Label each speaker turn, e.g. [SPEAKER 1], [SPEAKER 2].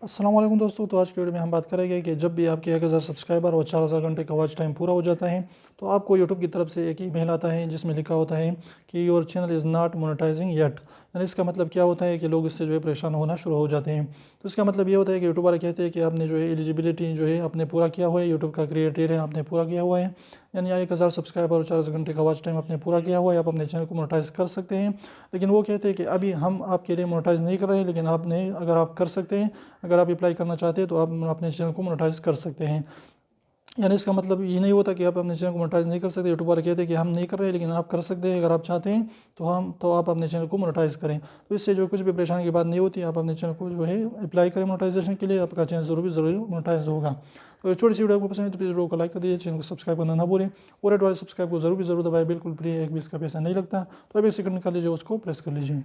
[SPEAKER 1] अस्सलाम वालेकुम दोस्तों। तो आज की वीडियो में हम बात करेंगे कि जब भी आपके 1000 सब्सक्राइबर और 4000 घंटे का वॉच टाइम पूरा हो जाता है तो आपको यूट्यूब की तरफ से एक ईमेल आता है जिसमें लिखा होता है कि your channel is not monetising yet. यानी इसका मतलब क्या होता है कि लोग इससे जो है परेशान होना शुरू हो जाते हैं। तो इसका मतलब ये होता है कि यूट्यूब वाले कहते हैं कि आपने जो है एलिजिबिलिटी जो है आपने पूरा किया हुआ है, यूट्यूब का क्रिएटर है आपने पूरा किया हुआ है, यानी 1000 सब्सक्राइबर और 4000 घंटे का वॉच टाइम आपने पूरा किया हुआ है, आप अपने चैनल को मोनेटाइज कर सकते हैं। लेकिन वो कहते हैं कि अभी हम आपके लिए मोनेटाइज नहीं कर रहे हैं, लेकिन आपने अगर आप कर सकते हैं, अगर आप अप्लाई करना चाहते हैं तो आप अपने चैनल को मोनेटाइज कर सकते हैं। यानी इसका मतलब ये नहीं होता कि आप अपने चैनल को मोनेटाइज नहीं कर सकते। यूट्यूब वाले कहते हैं कि हम नहीं कर रहे हैं लेकिन आप कर सकते हैं, अगर आप चाहते हैं तो आप अपने चैनल को मोनेटाइज करें। तो इससे जो कुछ भी परेशानी की बात नहीं होती, आप अपने चैनल को जो है अप्लाई करें मोनेटाइजेशन के लिए, आपका चैनल ज़रूर मोनेटाइज होगा। तो ये छोटी सी वीडियो आपको पसंद है तो प्लीज़ वीडियो को लाइक कर दीजिए, चैनल को सब्सक्राइब करना ना भूलें और रेड वाले सब्सक्राइब को ज़रूर दबाएं, बिल्कुल फ्री है, एक भी इसका पैसा नहीं लगता। तो अब एक सेकंड निकाल लीजिए, उसको प्रेस कर लीजिए।